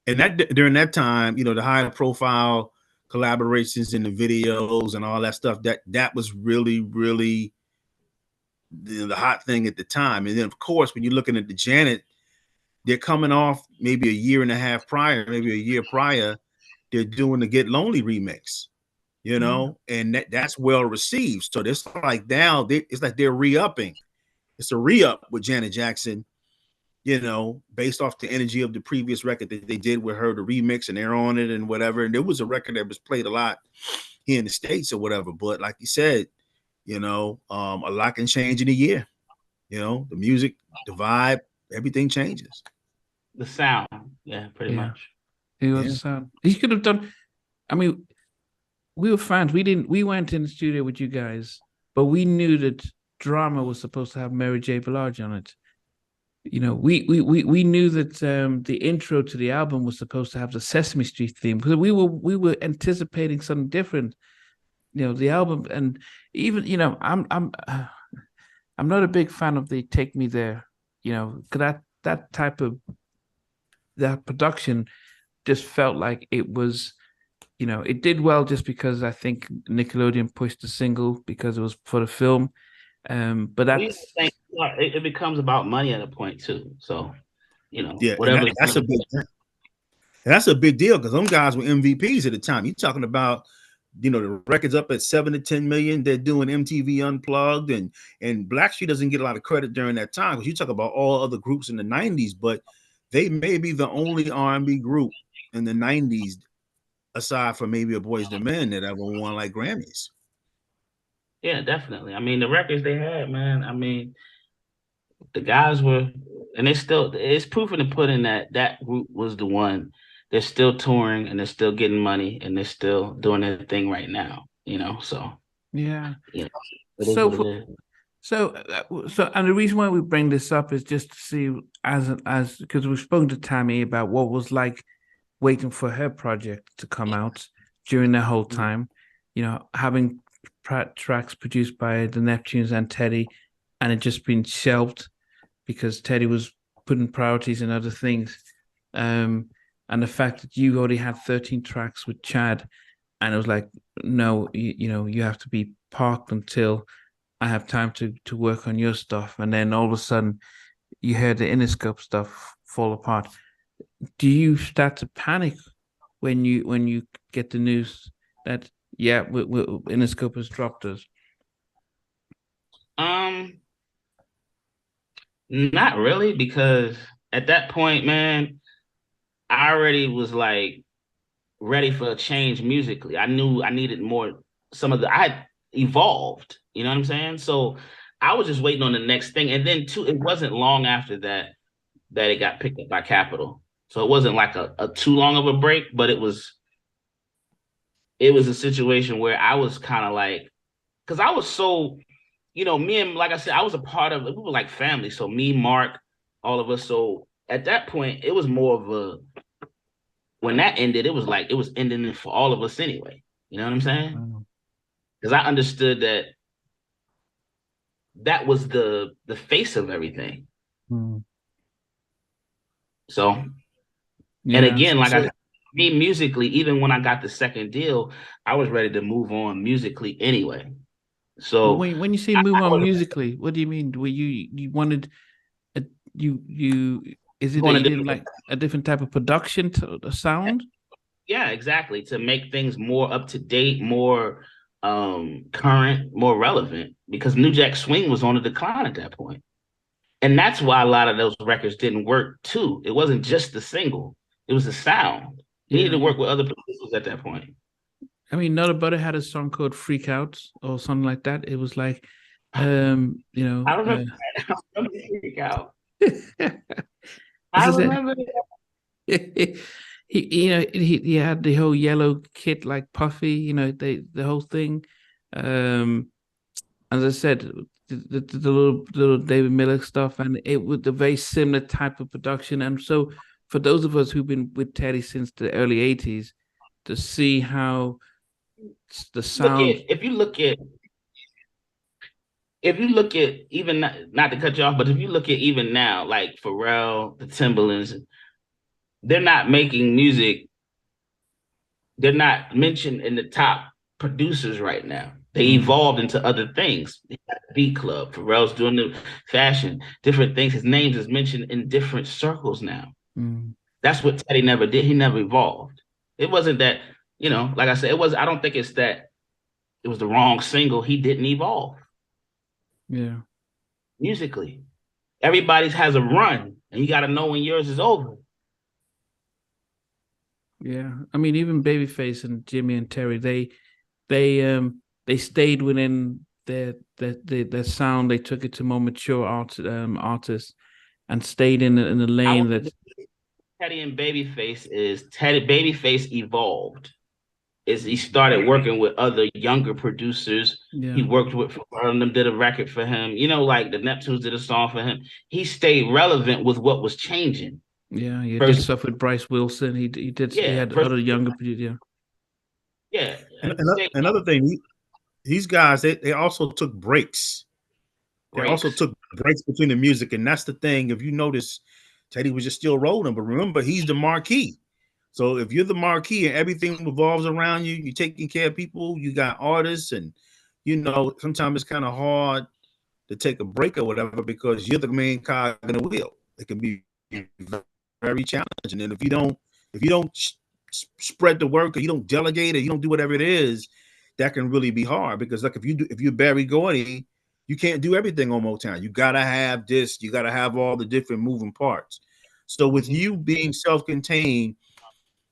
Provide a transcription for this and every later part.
And that during that time, the high profile collaborations in the videos and all that stuff, that was really, really the hot thing at the time. And then of course, when you're looking at the Janet, they're coming off maybe a year and a half prior, maybe a year prior, they're doing the Get Lonely remix, and that's well received. So it's like now it's like they're re-upping. It's a re-up with Janet Jackson, based off the energy of the previous record that they did with her, the remix, and they're on it and whatever. And there was a record that was played a lot here in the States or whatever. But like you said, a lot can change in a year. The music, the vibe, everything changes. The sound, yeah, pretty much. It was the sound. He could have done. I mean, we were fans. We went in the studio with you guys, but we knew that Drama was supposed to have Mary J. Blige on it. We knew that the intro to the album was supposed to have the Sesame Street theme, because we were anticipating something different. The album, and even I'm not a big fan of the Take Me There. Because that type of that production just felt like it was, it did well just because I think Nickelodeon pushed the single because it was for the film. But that's it becomes about money at a point too. So, whatever. That's a big deal because them guys were MVPs at the time. You're talking about, the records up at 7 to 10 million. They're doing MTV Unplugged, and Blackstreet doesn't get a lot of credit during that time because you talk about all other groups in the 90s, but they may be the only R&B group in the 90s, aside from maybe a Boyz II Men, that ever won like Grammys. Yeah, definitely. I mean, the records they had, man. I mean, the guys were, and it's proof in the pudding that group was the one. They're still touring and they're still getting money and they're still doing their thing right now. So yeah. So and the reason why we bring this up is just to see as because we've spoken to Tammy about what was like waiting for her project to come out during the whole time. Having tracks produced by the Neptunes and Teddy, and it just been shelved because Teddy was putting priorities in other things. And the fact that you already had 13 tracks with Chad, and it was like, no, you have to be parked until I have time to work on your stuff. And then all of a sudden you heard the Interscope stuff fall apart. Do you start to panic when you get the news that Interscope has dropped us? Not really, because at that point, man, I already was like ready for a change musically. I knew I needed more. I had evolved, you know what I'm saying? So I was just waiting on the next thing. And then too, it wasn't long after that it got picked up by Capitol. So it wasn't like a too long of a break, but it was a situation where I was kind of like, because I was so, me and, like I said, I was a part of it. We were like family. So me, Mark, all of us. So at that point, it was more of when that ended, it was like it was ending for all of us anyway. You know what I'm saying? Because I understood that was the face of everything. So, and again, like I said, me musically, even when I got the second deal, I was ready to move on musically anyway. So when you say move on musically, what do you mean? Were you wanted is it that you didn't like a different type of production to the sound? Yeah, exactly. To make things more up to date, more current, more relevant, because New Jack Swing was on a decline at that point. And that's why a lot of those records didn't work too. It wasn't just the single, it was the sound. You needed to work with other producers at that point. I mean, Not a Butter had a song called Freak Out or something like that. It was like, I remember, I remember Freak Out. I remember that. He had the whole yellow kit like Puffy, the whole thing. As I said, the little David Miller stuff, and it was a very similar type of production. And so for those of us who've been with Teddy since the early 80s, to see how the sound. If you look at even not to cut you off, but if you look at even now, like Pharrell, the Timbalands, they're not making music. They're not mentioned in the top producers right now. They evolved into other things. Beat Club, Pharrell's doing the fashion, different things. His name is mentioned in different circles now. That's what Teddy never did. He never evolved. It wasn't that, like I said, I don't think it's that it was the wrong single. He didn't evolve. Yeah. Musically. Everybody's has a run, and you got to know when yours is over. Yeah. I mean, even Babyface and Jimmy and Terry, they stayed within their sound. They took it to more mature artists and stayed in the lane that Teddy and Babyface Babyface evolved. He started working with other younger producers. Yeah. He worked with Pharrell, did a record for him. Like the Neptunes did a song for him. He stayed relevant with what was changing. Yeah, he did stuff with Bryce Wilson. He did. Yeah, he had other younger producers. Yeah. Another thing, these guys they also took breaks. They also took breaks between the music, and that's the thing. If you notice, Teddy was just still rolling, but remember, he's the marquee. So if you're the marquee and everything revolves around you, you're taking care of people, you got artists, and sometimes it's kind of hard to take a break or whatever because you're the main cog in the wheel. It can be very challenging, and if you don't spread the work, or you don't delegate, or you don't do whatever it is, that can really be hard. Because like if you're Barry Gordy, you can't do everything on Motown. You gotta have this, you gotta have all the different moving parts. So with you being self-contained,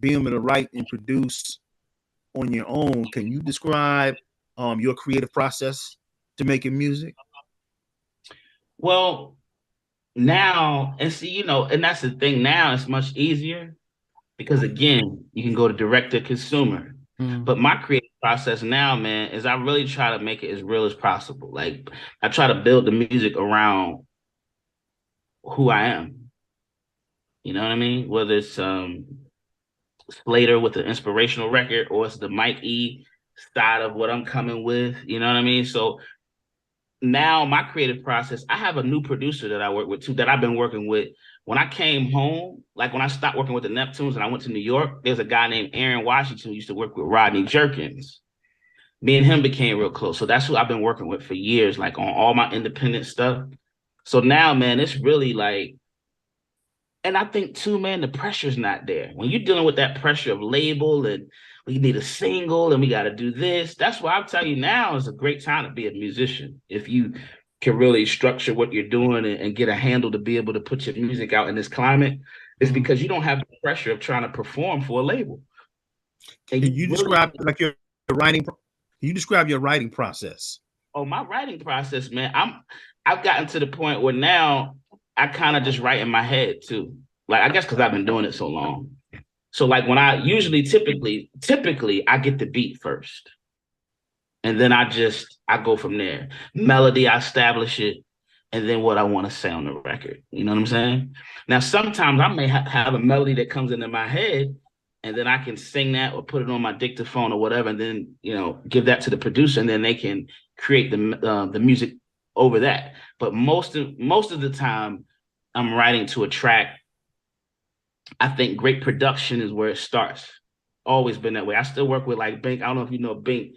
being able to write and produce on your own, can you describe your creative process to making music? Well, now, and see, and that's the thing. Now it's much easier because again, you can go to direct to consumer. But my creative process now, man, is I really try to make it as real as possible. Like I try to build the music around who I am. You know what I mean? Whether it's Slater with the inspirational record, or it's the Mike E side of what I'm coming with. You know what I mean? So now my creative process, I have a new producer that I work with too, that I've been working with. When I came home, like when I stopped working with the Neptunes and I went to New York, there's a guy named Aaron Washington who used to work with Rodney Jerkins. Me and him became real close. So that's who I've been working with for years, like on all my independent stuff. So now, man, it's really like, and I think too, man, the pressure's not there. When you're dealing with that pressure of label and we need a single and we got to do this, that's why I'll tell you now is a great time to be a musician. If you can really structure what you're doing and get a handle to be able to put your music out in this climate, it's because you don't have the pressure of trying to perform for a label. And you describe like your writing. Can you describe your writing process? Oh, my writing process, man. I've gotten to the point where now I kind of just write in my head too. Like, I guess because I've been doing it so long. So like when I typically I get the beat first. And then I go from there. Melody, I establish it. And then what I want to say on the record. You know what I'm saying? Now, sometimes I may have a melody that comes into my head and then I can sing that or put it on my dictaphone or whatever. And then, give that to the producer and then they can create the music over that. But most of the time I'm writing to a track. I think great production is where it starts. Always been that way. I still work with like Bink. I don't know if you know Bink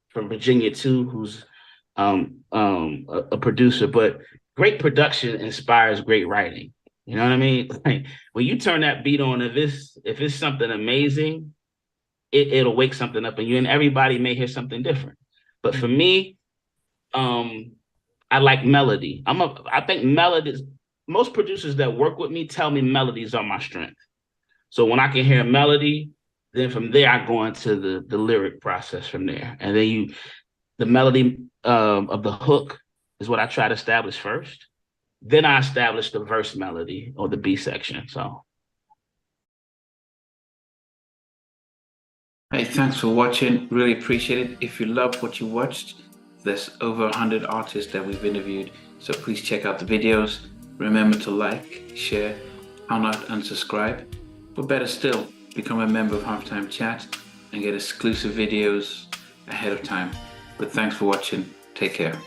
from Virginia too, who's a producer, but great production inspires great writing. You know what I mean? Like, when you turn that beat on, if it's something amazing, it'll wake something up in you, and everybody may hear something different. But for me, I like melody. I think melodies. Most producers that work with me tell me melodies are my strength. So when I can hear a melody, then from there I go into the lyric process from there, and then the melody of the hook is what I try to establish first. Then I establish the verse melody or the B section. So, hey, thanks for watching. Really appreciate it. If you loved what you watched, there's over 100 artists that we've interviewed. So please check out the videos. Remember to like, share, how not unsubscribe. But better still, become a member of Halftime Chat and get exclusive videos ahead of time. But thanks for watching. Take care.